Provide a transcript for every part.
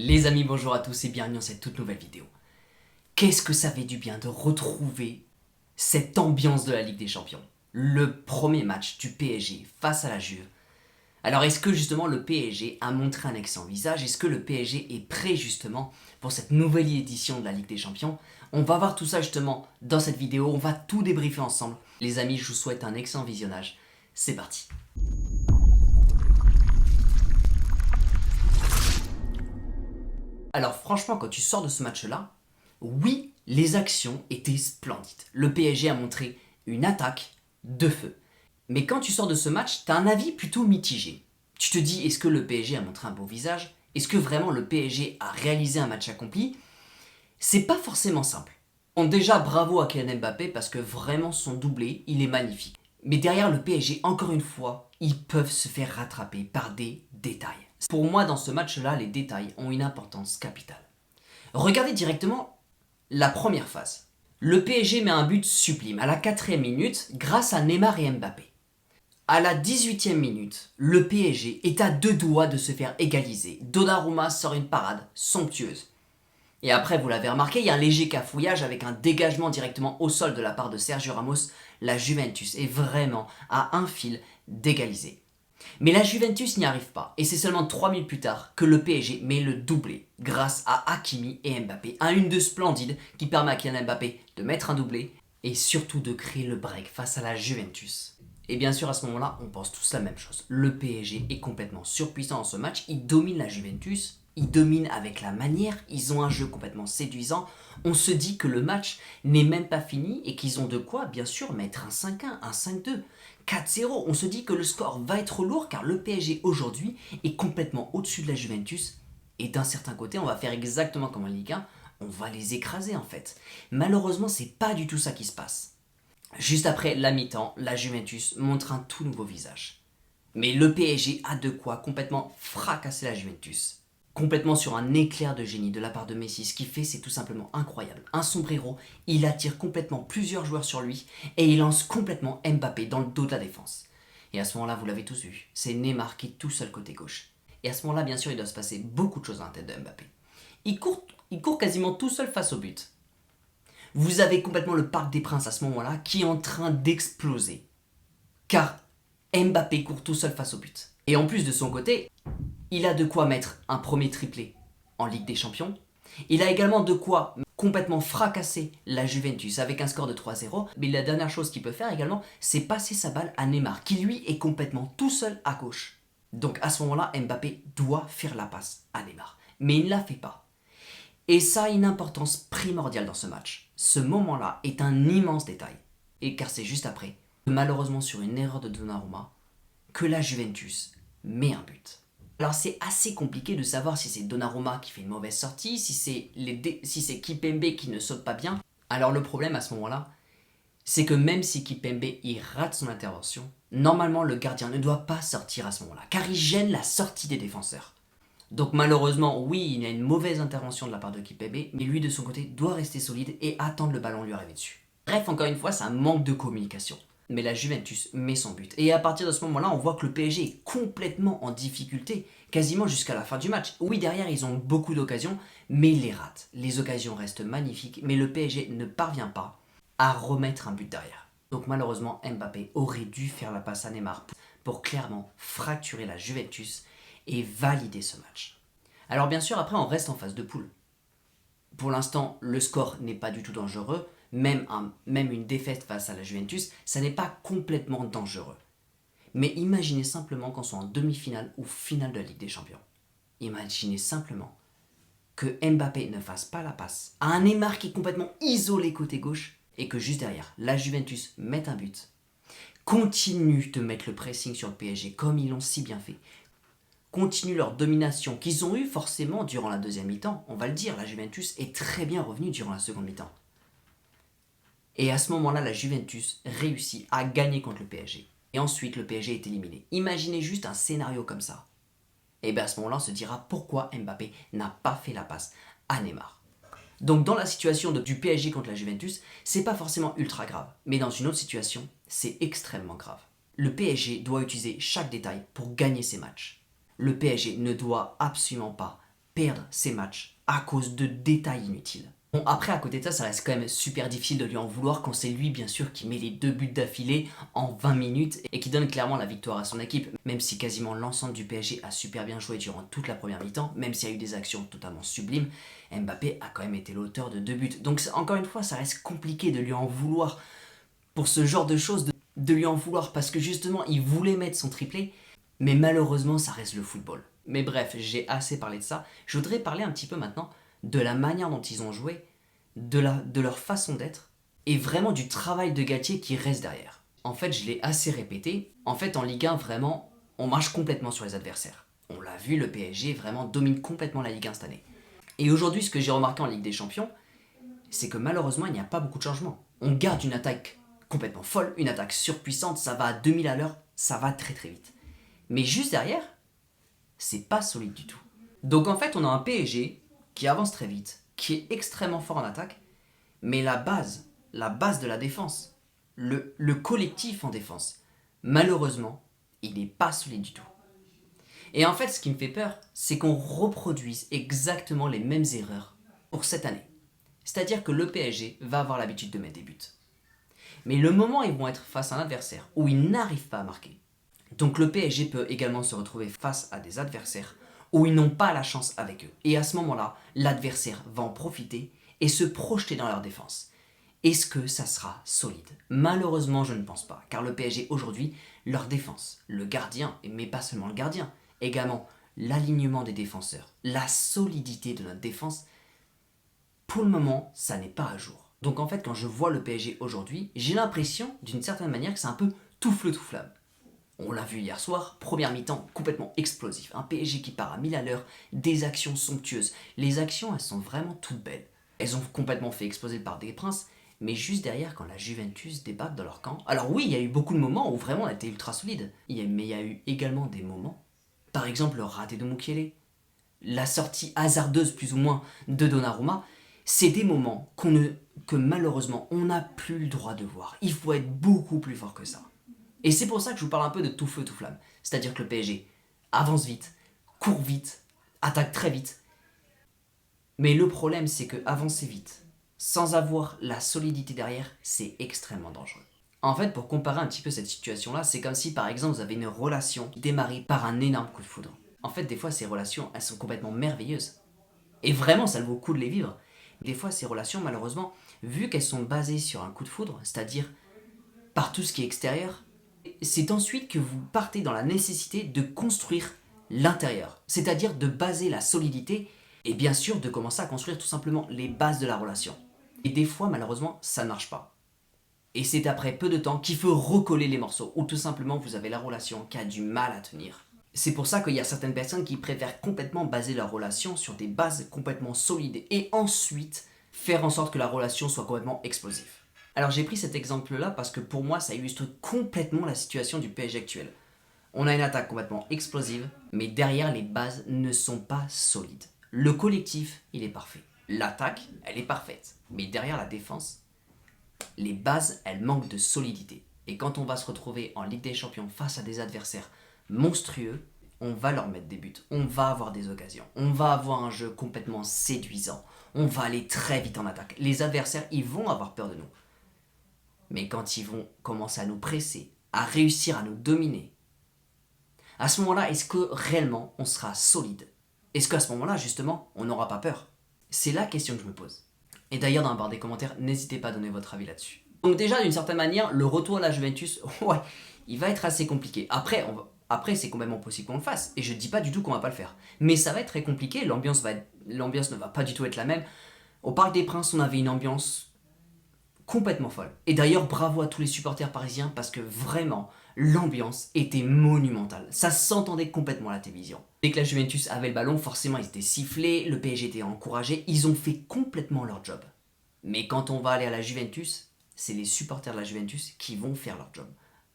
Les amis, bonjour à tous et bienvenue dans cette toute nouvelle vidéo. Qu'est-ce que ça fait du bien de retrouver cette ambiance de la Ligue des Champions? Le premier match du PSG face à la Juve. Alors est-ce que justement le PSG a montré un excellent visage? Est-ce que le PSG est prêt justement pour cette nouvelle édition de la Ligue des Champions? On va voir tout ça justement dans cette vidéo, on va tout débriefer ensemble. Les amis, je vous souhaite un excellent visionnage. C'est parti. Alors franchement, quand tu sors de ce match-là, oui, les actions étaient splendides. Le PSG a montré une attaque de feu. Mais quand tu sors de ce match, tu as un avis plutôt mitigé. Tu te dis, est-ce que le PSG a montré un beau visage? Est-ce que vraiment le PSG a réalisé un match accompli? C'est pas forcément simple. Bon, déjà, bravo à Kylian Mbappé parce que vraiment son doublé, il est magnifique. Mais derrière le PSG, encore une fois, ils peuvent se faire rattraper par des détails. Pour moi, dans ce match-là, les détails ont une importance capitale. Regardez directement la première phase. Le PSG met un but sublime à la 4e minute grâce à Neymar et Mbappé. À la 18e minute, le PSG est à deux doigts de se faire égaliser. Donnarumma sort une parade somptueuse. Et après, vous l'avez remarqué, il y a un léger cafouillage avec un dégagement directement au sol de la part de Sergio Ramos. La Juventus est vraiment à un fil d'égaliser. Mais la Juventus n'y arrive pas, et c'est seulement 3 minutes plus tard que le PSG met le doublé, grâce à Hakimi et Mbappé. Un 1-2 splendide qui permet à Kylian Mbappé de mettre un doublé, et surtout de créer le break face à la Juventus. Et bien sûr, à ce moment-là, on pense tous la même chose. Le PSG est complètement surpuissant dans ce match, il domine la Juventus, ils dominent avec la manière, ils ont un jeu complètement séduisant. On se dit que le match n'est même pas fini et qu'ils ont de quoi, bien sûr, mettre un 5-1, un 5-2, 4-0. On se dit que le score va être lourd car le PSG aujourd'hui est complètement au-dessus de la Juventus. Et d'un certain côté, on va faire exactement comme en Ligue 1, on va les écraser en fait. Malheureusement, c'est pas du tout ça qui se passe. Juste après la mi-temps, la Juventus montre un tout nouveau visage. Mais le PSG a de quoi complètement fracasser la Juventus. Complètement sur un éclair de génie de la part de Messi. Ce qu'il fait, c'est tout simplement incroyable. Un sombrero, il attire complètement plusieurs joueurs sur lui et il lance complètement Mbappé dans le dos de la défense. Et à ce moment-là, vous l'avez tous vu, c'est Neymar qui est tout seul côté gauche. Et à ce moment-là, bien sûr, il doit se passer beaucoup de choses dans la tête de Mbappé. Il court quasiment tout seul face au but. Vous avez complètement le Parc des Princes à ce moment-là qui est en train d'exploser. Car Mbappé court tout seul face au but. Et en plus de son côté, il a de quoi mettre un premier triplé en Ligue des Champions. Il a également de quoi complètement fracasser la Juventus avec un score de 3-0. Mais la dernière chose qu'il peut faire également, c'est passer sa balle à Neymar, qui lui est complètement tout seul à gauche. Donc à ce moment-là, Mbappé doit faire la passe à Neymar. Mais il ne la fait pas. Et ça a une importance primordiale dans ce match. Ce moment-là est un immense détail. Et car c'est juste après, malheureusement sur une erreur de Donnarumma, que la Juventus met un but. Alors c'est assez compliqué de savoir si c'est Donnarumma qui fait une mauvaise sortie, si c'est Kimpembe qui ne saute pas bien. Alors le problème à ce moment-là, c'est que même si Kimpembe il rate son intervention, normalement le gardien ne doit pas sortir à ce moment-là, car il gêne la sortie des défenseurs. Donc malheureusement, oui, il y a une mauvaise intervention de la part de Kimpembe, mais lui de son côté doit rester solide et attendre le ballon lui arriver dessus. Bref, encore une fois, c'est un manque de communication. Mais la Juventus met son but. Et à partir de ce moment-là, on voit que le PSG est complètement en difficulté, quasiment jusqu'à la fin du match. Oui, derrière, ils ont beaucoup d'occasions, mais ils les ratent. Les occasions restent magnifiques, mais le PSG ne parvient pas à remettre un but derrière. Donc malheureusement, Mbappé aurait dû faire la passe à Neymar pour clairement fracturer la Juventus et valider ce match. Alors bien sûr, après, on reste en phase de poule. Pour l'instant, le score n'est pas du tout dangereux. Même une défaite face à la Juventus, ça n'est pas complètement dangereux. Mais imaginez simplement qu'on soit en demi-finale ou finale de la Ligue des Champions. Imaginez simplement que Mbappé ne fasse pas la passe à un Neymar qui est complètement isolé côté gauche et que juste derrière, la Juventus mette un but, continue de mettre le pressing sur le PSG comme ils l'ont si bien fait, continue leur domination qu'ils ont eue forcément durant la deuxième mi-temps. On va le dire, la Juventus est très bien revenue durant la seconde mi-temps. Et à ce moment-là, la Juventus réussit à gagner contre le PSG. Et ensuite, le PSG est éliminé. Imaginez juste un scénario comme ça. Et bien à ce moment-là, on se dira pourquoi Mbappé n'a pas fait la passe à Neymar. Donc dans la situation du PSG contre la Juventus, c'est pas forcément ultra grave. Mais dans une autre situation, c'est extrêmement grave. Le PSG doit utiliser chaque détail pour gagner ses matchs. Le PSG ne doit absolument pas perdre ses matchs à cause de détails inutiles. Bon, après, à côté de ça, ça reste quand même super difficile de lui en vouloir quand c'est lui, bien sûr, qui met les 2 buts d'affilée en 20 minutes et qui donne clairement la victoire à son équipe, même si quasiment l'ensemble du PSG a super bien joué durant toute la première mi-temps, même s'il y a eu des actions totalement sublimes, Mbappé a quand même été l'auteur de 2 buts. Donc encore une fois, ça reste compliqué de lui en vouloir pour ce genre de choses, de lui en vouloir parce que justement, il voulait mettre son triplé, mais malheureusement, ça reste le football. Mais bref, j'ai assez parlé de ça. Je voudrais parler un petit peu maintenant de la manière dont ils ont joué, de leur façon d'être, et vraiment du travail de Galtier qui reste derrière. En fait, je l'ai assez répété, en fait en Ligue 1, vraiment, on marche complètement sur les adversaires. On l'a vu, le PSG vraiment domine complètement la Ligue 1 cette année. Et aujourd'hui, ce que j'ai remarqué en Ligue des Champions, c'est que malheureusement, il n'y a pas beaucoup de changements. On garde une attaque complètement folle, une attaque surpuissante, ça va à 2000 à l'heure, ça va très très vite. Mais juste derrière, c'est pas solide du tout. Donc en fait, on a un PSG qui avance très vite, qui est extrêmement fort en attaque, mais la base de la défense, le collectif en défense, malheureusement, il n'est pas solide du tout. Et en fait, ce qui me fait peur, c'est qu'on reproduise exactement les mêmes erreurs pour cette année. C'est-à-dire que le PSG va avoir l'habitude de mettre des buts. Mais le moment où ils vont être face à un adversaire où ils n'arrivent pas à marquer, donc le PSG peut également se retrouver face à des adversaires où ils n'ont pas la chance avec eux. Et à ce moment-là, l'adversaire va en profiter et se projeter dans leur défense. Est-ce que ça sera solide? Malheureusement, je ne pense pas, car le PSG aujourd'hui, leur défense, le gardien, mais pas seulement le gardien, également l'alignement des défenseurs, la solidité de notre défense, pour le moment, ça n'est pas à jour. Donc en fait, quand je vois le PSG aujourd'hui, j'ai l'impression, d'une certaine manière, que c'est un peu tout feu tout flamme. On l'a vu hier soir, première mi-temps complètement explosif. Un PSG qui part à 1000 à l'heure, des actions somptueuses. Les actions, elles sont vraiment toutes belles. Elles ont complètement fait exploser le Parc des Princes, mais juste derrière, quand la Juventus débarque dans leur camp. Alors oui, il y a eu beaucoup de moments où vraiment on a été ultra solide. Mais il y a eu également des moments, par exemple le raté de Mukiele, la sortie hasardeuse plus ou moins de Donnarumma. C'est des moments que malheureusement on n'a plus le droit de voir. Il faut être beaucoup plus fort que ça. Et c'est pour ça que je vous parle un peu de tout feu, tout flamme. C'est-à-dire que le PSG avance vite, court vite, attaque très vite. Mais le problème, c'est que avancer vite, sans avoir la solidité derrière, c'est extrêmement dangereux. En fait, pour comparer un petit peu cette situation-là, c'est comme si par exemple vous avez une relation qui démarrait par un énorme coup de foudre. En fait, des fois, ces relations, elles sont complètement merveilleuses. Et vraiment, ça vaut le coup de les vivre. Des fois, ces relations, malheureusement, vu qu'elles sont basées sur un coup de foudre, c'est-à-dire par tout ce qui est extérieur, c'est ensuite que vous partez dans la nécessité de construire l'intérieur, c'est-à-dire de baser la solidité et bien sûr de commencer à construire tout simplement les bases de la relation. Et des fois, malheureusement, ça ne marche pas. Et c'est après peu de temps qu'il faut recoller les morceaux, ou tout simplement vous avez la relation qui a du mal à tenir. C'est pour ça qu'il y a certaines personnes qui préfèrent complètement baser leur relation sur des bases complètement solides et ensuite faire en sorte que la relation soit complètement explosive. Alors j'ai pris cet exemple-là parce que pour moi ça illustre complètement la situation du PSG actuel. On a une attaque complètement explosive, mais derrière les bases ne sont pas solides. Le collectif, il est parfait. L'attaque, elle est parfaite. Mais derrière la défense, les bases, elles manquent de solidité. Et quand on va se retrouver en Ligue des Champions face à des adversaires monstrueux, on va leur mettre des buts, on va avoir des occasions, on va avoir un jeu complètement séduisant, on va aller très vite en attaque. Les adversaires, ils vont avoir peur de nous. Mais quand ils vont commencer à nous presser, à réussir à nous dominer, à ce moment-là, est-ce que réellement on sera solide? Est-ce qu'à ce moment-là, justement, on n'aura pas peur? C'est la question que je me pose. Et d'ailleurs, dans la barre des commentaires, n'hésitez pas à donner votre avis là-dessus. Donc déjà, d'une certaine manière, le retour à la Juventus, ouais, il va être assez compliqué. Après, c'est complètement possible qu'on le fasse. Et je ne dis pas du tout qu'on va pas le faire. Mais ça va être très compliqué, l'ambiance ne va pas du tout être la même. Au Parc des Princes, on avait une ambiance complètement folle. Et d'ailleurs, bravo à tous les supporters parisiens parce que vraiment, l'ambiance était monumentale. Ça s'entendait complètement à la télévision. Dès que la Juventus avait le ballon, forcément ils étaient sifflés, le PSG était encouragé, ils ont fait complètement leur job. Mais quand on va aller à la Juventus, c'est les supporters de la Juventus qui vont faire leur job.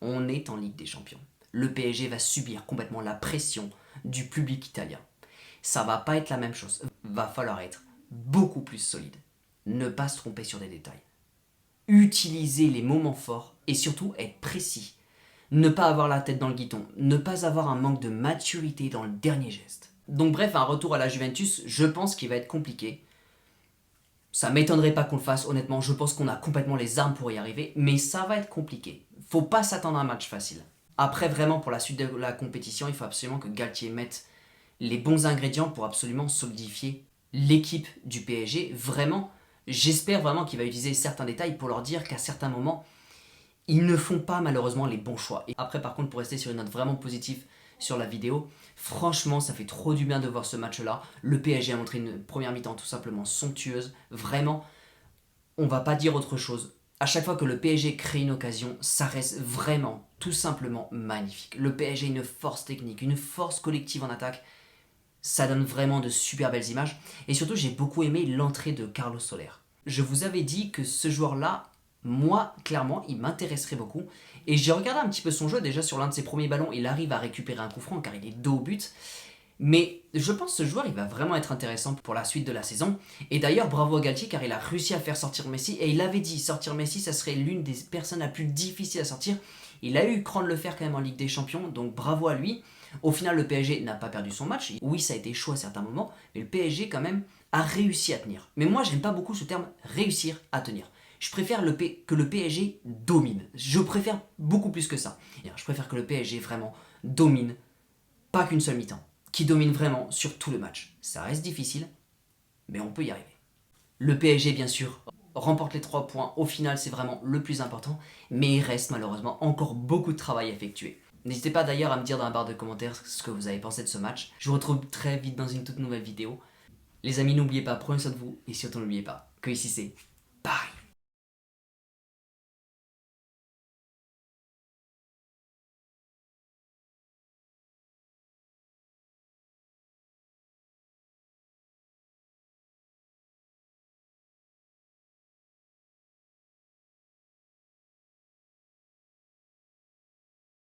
On est en Ligue des Champions. Le PSG va subir complètement la pression du public italien. Ça va pas être la même chose. Va falloir être beaucoup plus solide. Ne pas se tromper sur des détails. Utiliser les moments forts et surtout être précis. Ne pas avoir la tête dans le guidon, ne pas avoir un manque de maturité dans le dernier geste. Donc bref, un retour à la Juventus, je pense qu'il va être compliqué. Ça m'étonnerait pas qu'on le fasse, honnêtement, je pense qu'on a complètement les armes pour y arriver, mais ça va être compliqué. Faut pas s'attendre à un match facile. Après, vraiment, pour la suite de la compétition, il faut absolument que Galtier mette les bons ingrédients pour absolument solidifier l'équipe du PSG. Vraiment, j'espère vraiment qu'il va utiliser certains détails pour leur dire qu'à certains moments, ils ne font pas malheureusement les bons choix. Et après, par contre, pour rester sur une note vraiment positive sur la vidéo, franchement, ça fait trop du bien de voir ce match-là. Le PSG a montré une première mi-temps tout simplement somptueuse. Vraiment, on va pas dire autre chose. À chaque fois que le PSG crée une occasion, ça reste vraiment, tout simplement magnifique. Le PSG a une force technique, une force collective en attaque. Ça donne vraiment de super belles images. Et surtout, j'ai beaucoup aimé l'entrée de Carlos Soler. Je vous avais dit que ce joueur-là, moi, clairement, il m'intéresserait beaucoup. Et j'ai regardé un petit peu son jeu. Déjà, sur l'un de ses premiers ballons, il arrive à récupérer un coup franc car il est dos au but. Mais je pense que ce joueur, il va vraiment être intéressant pour la suite de la saison. Et d'ailleurs, bravo à Galtier car il a réussi à faire sortir Messi. Et il avait dit, sortir Messi, ça serait l'une des personnes la plus difficile à sortir. Il a eu cran de le faire quand même en Ligue des Champions, donc bravo à lui. Au final, le PSG n'a pas perdu son match. Oui, ça a été chaud à certains moments, mais le PSG quand même a réussi à tenir. Mais moi, je n'aime pas beaucoup ce terme réussir à tenir. Je préfère que le PSG domine. Je préfère beaucoup plus que ça. Je préfère que le PSG vraiment domine, pas qu'une seule mi-temps, qui domine vraiment sur tout le match. Ça reste difficile, mais on peut y arriver. Le PSG, bien sûr, remporte les 3 points. Au final, c'est vraiment le plus important, mais il reste malheureusement encore beaucoup de travail à effectuer. N'hésitez pas d'ailleurs à me dire dans la barre de commentaires ce que vous avez pensé de ce match. Je vous retrouve très vite dans une toute nouvelle vidéo. Les amis, n'oubliez pas, prenez soin de vous et surtout n'oubliez pas que ici c'est Paris.